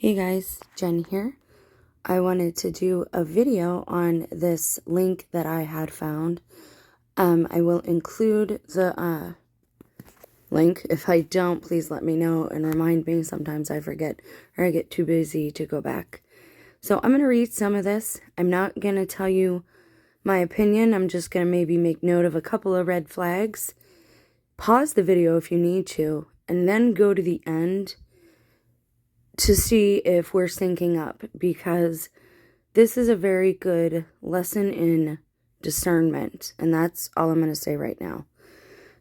Hey guys, Jen here. I wanted to do a video on this link that I had found. I will include the link. If I don't, please let me know and remind me. Sometimes I forget or I get too busy to go back. So I'm going to read some of this. I'm not going to tell you my opinion. I'm just going to maybe make note of a couple of red flags. Pause the video if you need to, and then go to the end to see if we're syncing up, because this is a very good lesson in discernment, and that's all I'm going to say right now.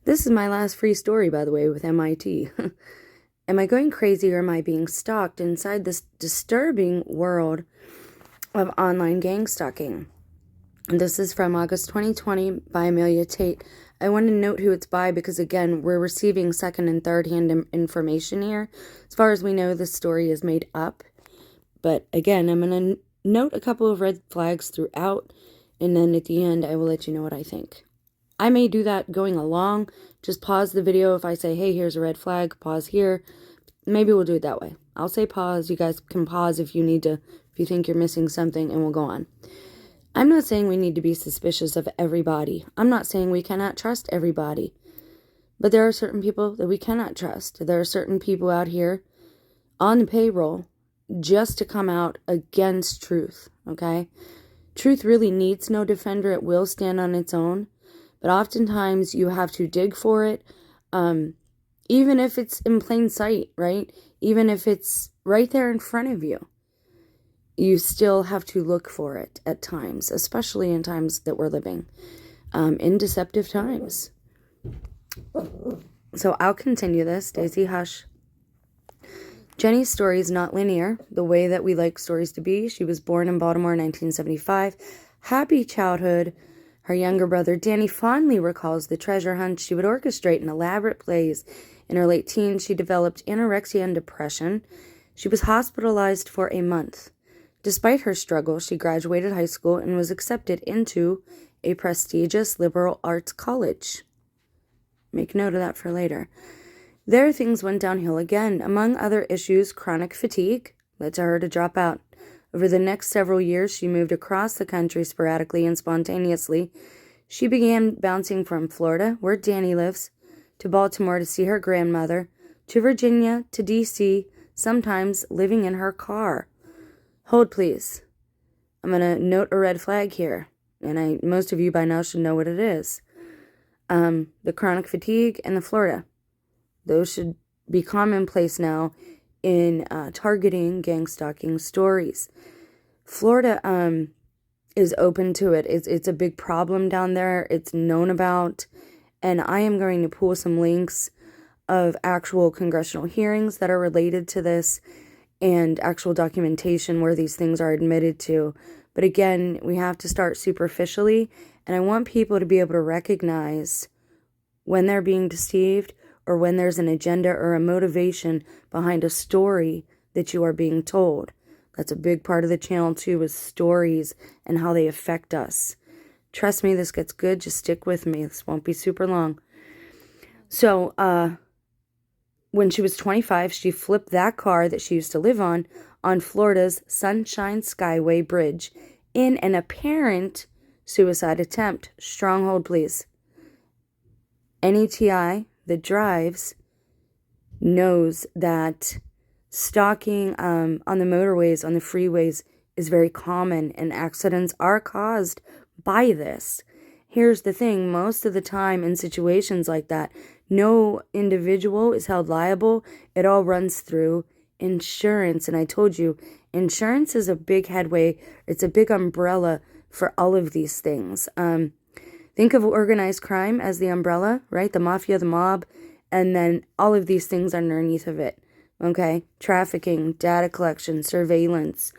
This is my last free story, by the way, with MIT. Am I going crazy, or am I being stalked inside this disturbing world of online gang stalking? This is from August 2020 by Amelia Tate. I want to note who it's by because, again, we're receiving second and third hand information here. As far as we know, this story is made up. But, again, I'm going to note a couple of red flags throughout, and then at the end, I will let you know what I think. I may do that going along. Just pause the video if I say, hey, here's a red flag, pause here. Maybe we'll do it that way. I'll say pause. You guys can pause if you need to, if you think you're missing something, and we'll go on. I'm not saying we need to be suspicious of everybody. I'm not saying we cannot trust everybody. But there are certain people that we cannot trust. There are certain people out here on the payroll just to come out against truth, okay? Truth really needs no defender. It will stand on its own. But oftentimes you have to dig for it, even if it's in plain sight, right? Even if it's right there in front of you. You still have to look for it at times, especially in times that we're living, in deceptive times. So I'll continue this. Daisy, hush. Jenny's story is not linear, the way that we like stories to be. She was born in Baltimore in 1975. Happy childhood. Her younger brother, Danny, fondly recalls the treasure hunt she would orchestrate in elaborate plays. In her late teens, she developed anorexia and depression. She was hospitalized for a month. Despite her struggle, she graduated high school and was accepted into a prestigious liberal arts college. Make note of that for later. There, things went downhill again. Among other issues, chronic fatigue led to her to drop out. Over the next several years, she moved across the country sporadically and spontaneously. She began bouncing from Florida, where Danny lives, to Baltimore to see her grandmother, to Virginia, to D.C., sometimes living in her car. Hold, please. I'm going to note a red flag here, and most of you by now should know what it is. The chronic fatigue and the Florida. Those should be commonplace now in targeting gang stalking stories. Florida is open to it. It's a big problem down there. It's known about, and I am going to pull some links of actual congressional hearings that are related to this, and actual documentation where these things are admitted to. But again, we have to start superficially, and I want people to be able to recognize when they're being deceived or when there's an agenda or a motivation behind a story that you are being told. That's a big part of the channel too, is stories and how they affect us. Trust me, this gets good. Just stick with me. This won't be super long. So, when she was 25, she flipped that car that she used to live on Florida's Sunshine Skyway Bridge in an apparent suicide attempt. Stronghold, please. Any TI that drives knows that stalking on the motorways, on the freeways, is very common, and accidents are caused by this. Here's the thing, most of the time in situations like that, no individual is held liable. It all runs through insurance. And I told you, insurance is a big headway. It's a big umbrella for all of these things. Think of organized crime as the umbrella, right? The mafia, the mob, and then all of these things underneath of it. Okay? Trafficking, data collection, surveillance,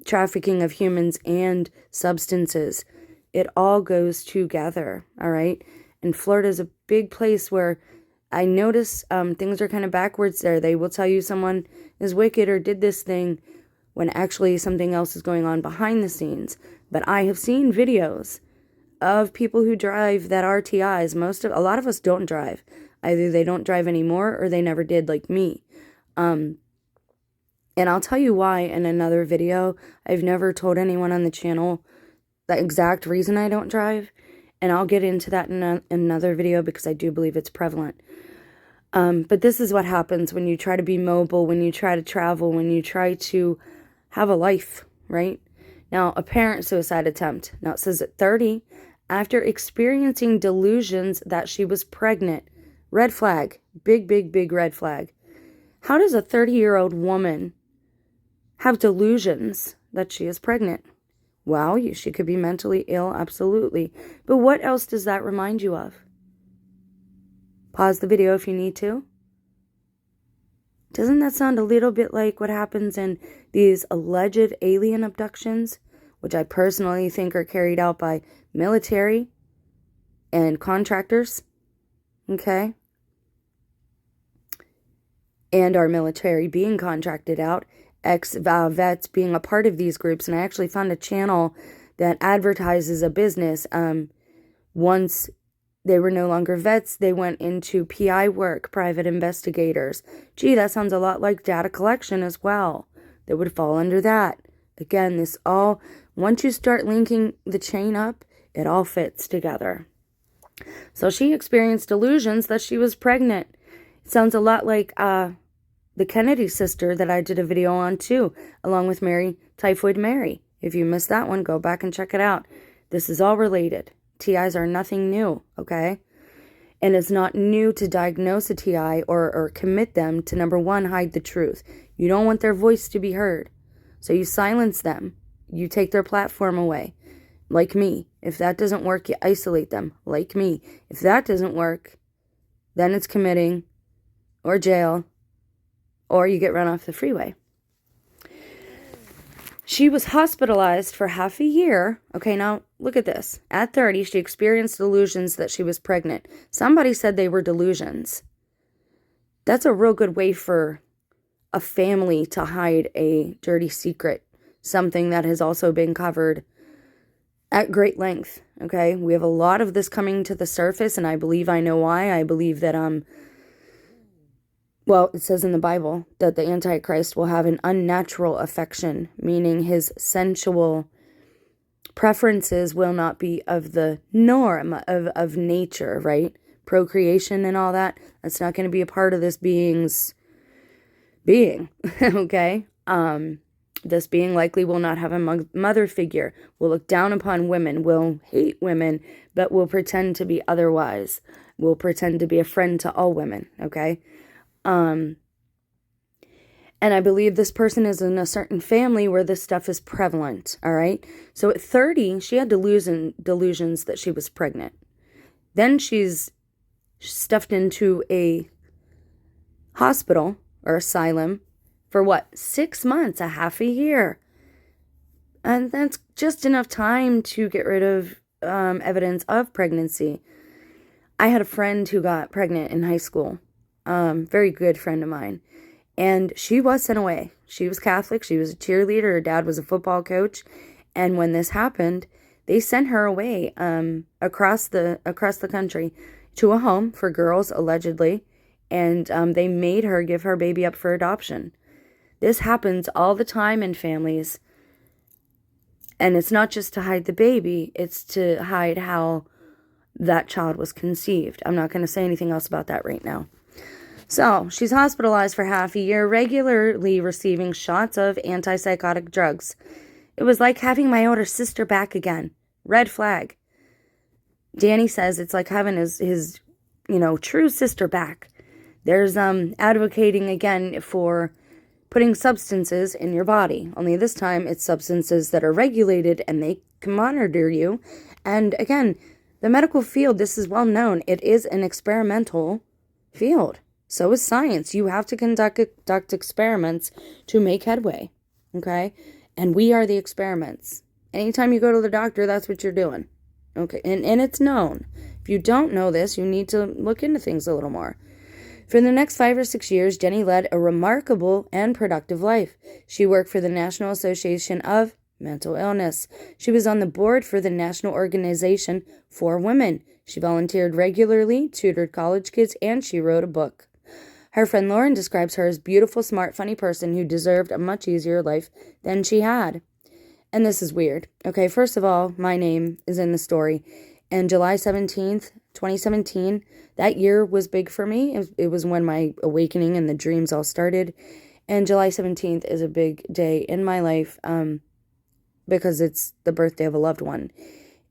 trafficking of humans and substances. It all goes together, all right? And Florida is a big place where I notice things are kind of backwards there. They will tell you someone is wicked or did this thing when actually something else is going on behind the scenes. But I have seen videos of people who drive that are TIs. A lot of us don't drive. Either they don't drive anymore or they never did, like me. And I'll tell you why in another video. I've never told anyone on the channel the exact reason I don't drive. And I'll get into that in another video because I do believe it's prevalent. But this is what happens when you try to be mobile, when you try to travel, when you try to have a life, right? Now, apparent suicide attempt. Now, it says at 30, after experiencing delusions that she was pregnant. Red flag. Big, big, big red flag. How does a 30-year-old woman have delusions that she is pregnant? Well, she could be mentally ill, absolutely. But what else does that remind you of? Pause the video if you need to. Doesn't that sound a little bit like what happens in these alleged alien abductions, which I personally think are carried out by military and contractors? Okay? And our military being contracted out, ex-vets being a part of these groups. And I actually found a channel that advertises a business. Once they were no longer vets, they went into PI work, private investigators. Gee, that sounds a lot like data collection as well. That would fall under that. Again, this all, once you start linking the chain up, it all fits together. So she experienced delusions that she was pregnant. It sounds a lot like the Kennedy sister that I did a video on too, along with Typhoid Mary. If you missed that one, go back and check it out. This is all related. TIs are nothing new, okay? And it's not new to diagnose a TI or commit them to, number one, hide the truth. You don't want their voice to be heard. So you silence them. You take their platform away. Like me. If that doesn't work, you isolate them. Like me. If that doesn't work, then it's committing or jail, or you get run off the freeway. She was hospitalized for half a year. Okay, now look at this. At 30, she experienced delusions that she was pregnant. Somebody said they were delusions. That's a real good way for a family to hide a dirty secret. Something that has also been covered at great length. Okay, we have a lot of this coming to the surface, and I believe I know why. I believe that well, it says in the Bible that the Antichrist will have an unnatural affection, meaning his sensual preferences will not be of the norm of nature, right? Procreation and all that. That's not going to be a part of this being's being, okay? This being likely will not have a mother figure, will look down upon women, will hate women, but will pretend to be otherwise, will pretend to be a friend to all women, okay? And I believe this person is in a certain family where this stuff is prevalent, all right? So at 30, she had delusions that she was pregnant. Then she's stuffed into a hospital or asylum for what? 6 months, a half a year. And that's just enough time to get rid of evidence of pregnancy. I had a friend who got pregnant in high school. Very good friend of mine. And she was sent away. She was Catholic. She was a cheerleader. Her dad was a football coach. And when this happened, they sent her away across the country to a home for girls, allegedly. And they made her give her baby up for adoption. This happens all the time in families. And it's not just to hide the baby. It's to hide how that child was conceived. I'm not going to say anything else about that right now. So, she's hospitalized for half a year, regularly receiving shots of antipsychotic drugs. It was like having my older sister back again. Red flag. Danny says it's like having his true sister back. There's advocating again for putting substances in your body. Only this time it's substances that are regulated and they can monitor you. And again, the medical field, this is well known. It is an experimental field. So is science. You have to conduct experiments to make headway, okay? And we are the experiments. Anytime you go to the doctor, that's what you're doing, okay? And it's known. If you don't know this, you need to look into things a little more. For the next 5 or 6 years, Jenny led a remarkable and productive life. She worked for the National Association of Mental Illness. She was on the board for the National Organization for Women. She volunteered regularly, tutored college kids, and she wrote a book. Her friend Lauren describes her as beautiful, smart, funny person who deserved a much easier life than she had. And this is weird. Okay, first of all, my name is in the story. And July 17th, 2017, that year was big for me. It was when my awakening and the dreams all started. And July 17th is a big day in my life because it's the birthday of a loved one.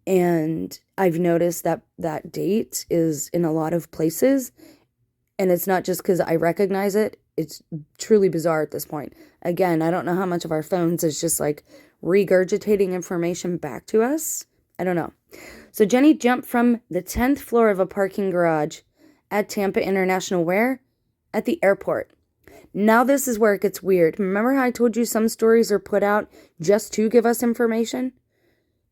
And I've noticed that that date is in a lot of places. And it's not just because I recognize it. It's truly bizarre at this point. Again, I don't know how much of our phones is just like regurgitating information back to us. I don't know. So Jenny jumped from the 10th floor of a parking garage at Tampa International where? At the airport. Now this is where it gets weird. Remember how I told you some stories are put out just to give us information?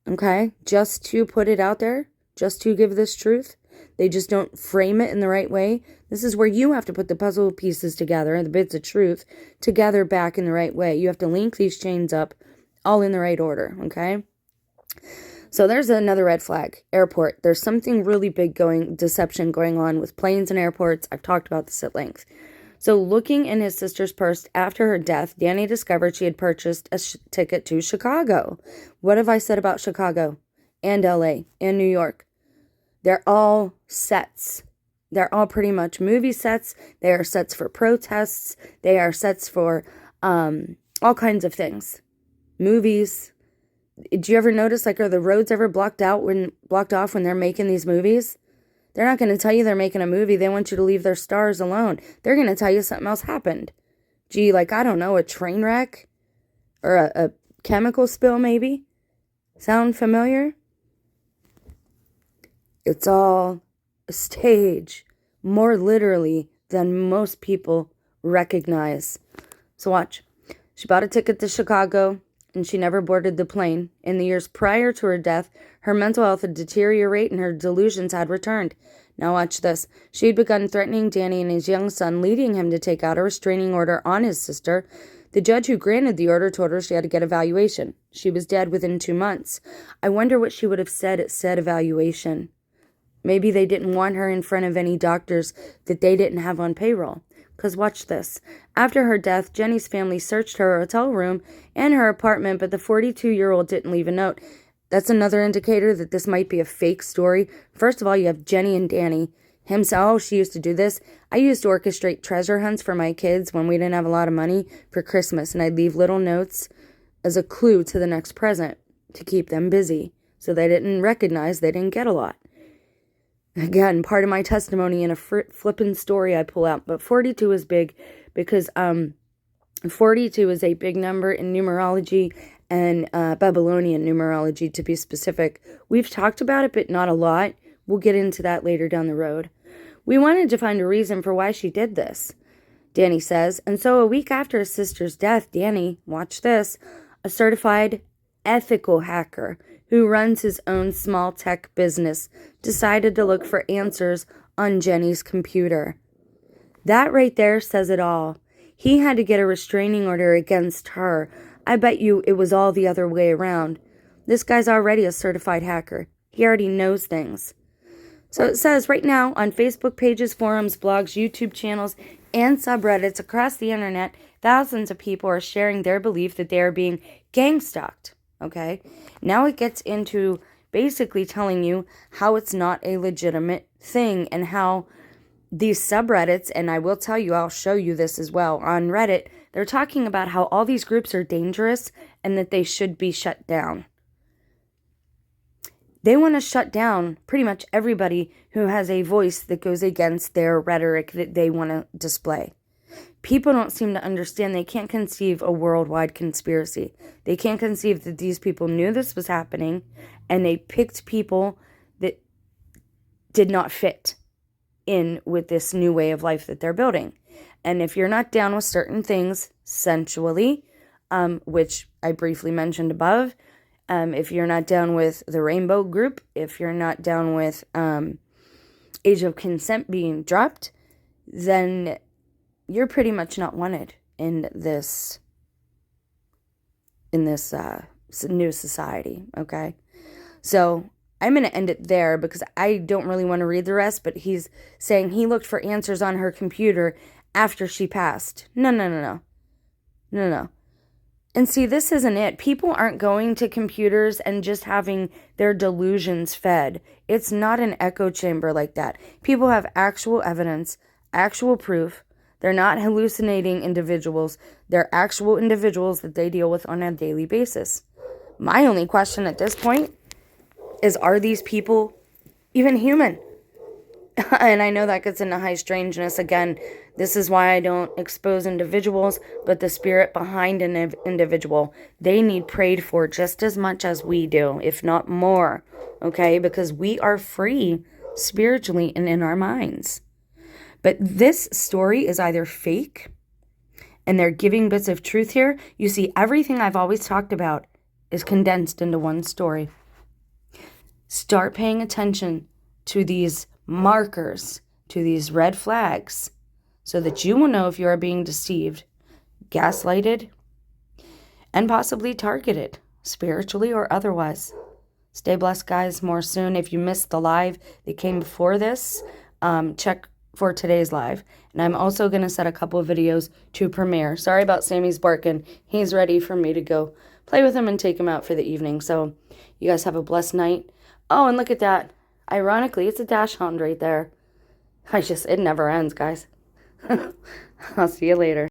Okay? Just to put it out there? Just to give this truth? They just don't frame it in the right way. This is where you have to put the puzzle pieces together, the bits of truth, together back in the right way. You have to link these chains up all in the right order, okay? So there's another red flag. Airport. There's something really big deception going on with planes and airports. I've talked about this at length. So looking in his sister's purse after her death, Danny discovered she had purchased a ticket to Chicago. What have I said about Chicago and LA and New York? They're all sets. They're all pretty much movie sets. They are sets for protests. They are sets for all kinds of things. Movies. Do you ever notice, like, are the roads ever blocked off when they're making these movies? They're not going to tell you they're making a movie. They want you to leave their stars alone. They're going to tell you something else happened. Gee, like, I don't know, a train wreck? Or a chemical spill, maybe? Sound familiar? It's all a stage, more literally than most people recognize. So watch. She bought a ticket to Chicago, and she never boarded the plane. In the years prior to her death, her mental health had deteriorated and her delusions had returned. Now watch this. She had begun threatening Danny and his young son, leading him to take out a restraining order on his sister. The judge who granted the order told her she had to get evaluation. She was dead within 2 months. I wonder what she would have said at said evaluation. Maybe they didn't want her in front of any doctors that they didn't have on payroll. Because watch this. After her death, Jenny's family searched her hotel room and her apartment, but the 42-year-old didn't leave a note. That's another indicator that this might be a fake story. First of all, you have Jenny and Danny. Him saying, oh, she used to do this. I used to orchestrate treasure hunts for my kids when we didn't have a lot of money for Christmas, and I'd leave little notes as a clue to the next present to keep them busy so they didn't recognize they didn't get a lot. Again, part of my testimony in a flippin' story I pull out. But 42 is big because 42 is a big number in numerology and Babylonian numerology, to be specific. We've talked about it, but not a lot. We'll get into that later down the road. We wanted to find a reason for why she did this, Danny says. And so a week after his sister's death, Danny, watch this, a certified ethical hacker who runs his own small tech business, decided to look for answers on Jenny's computer. That right there says it all. He had to get a restraining order against her. I bet you it was all the other way around. This guy's already a certified hacker. He already knows things. So it says right now on Facebook pages, forums, blogs, YouTube channels, and subreddits across the internet, thousands of people are sharing their belief that they are being gang-stalked. Okay, now it gets into basically telling you how it's not a legitimate thing and how these subreddits, and I will tell you, I'll show you this as well, on Reddit, they're talking about how all these groups are dangerous and that they should be shut down. They want to shut down pretty much everybody who has a voice that goes against their rhetoric that they want to display. People don't seem to understand. They can't conceive a worldwide conspiracy. They can't conceive that these people knew this was happening and they picked people that did not fit in with this new way of life that they're building. And if you're not down with certain things sensually, which I briefly mentioned above, if you're not down with the rainbow group, if you're not down with age of consent being dropped, then you're pretty much not wanted in this new society, okay? So I'm going to end it there because I don't really want to read the rest, but he's saying he looked for answers on her computer after she passed. No, no, no, no. No, no. And see, this isn't it. People aren't going to computers and just having their delusions fed. It's not an echo chamber like that. People have actual evidence, actual proof. They're not hallucinating individuals. They're actual individuals that they deal with on a daily basis. My only question at this point is, are these people even human? And I know that gets into high strangeness. Again, this is why I don't expose individuals, but the spirit behind an individual, they need prayed for just as much as we do, if not more, okay? Because we are free spiritually and in our minds. But this story is either fake, and they're giving bits of truth here. You see, everything I've always talked about is condensed into one story. Start paying attention to these markers, to these red flags, so that you will know if you are being deceived, gaslighted, and possibly targeted, spiritually or otherwise. Stay blessed, guys. More soon. If you missed the live that came before this, check for today's live. And I'm also going to set a couple of videos to premiere. Sorry about Sammy's barking. He's ready for me to go play with him and take him out for the evening. So you guys have a blessed night. Oh, and look at that. Ironically, it's a dachshund right there. It never ends, guys. I'll see you later.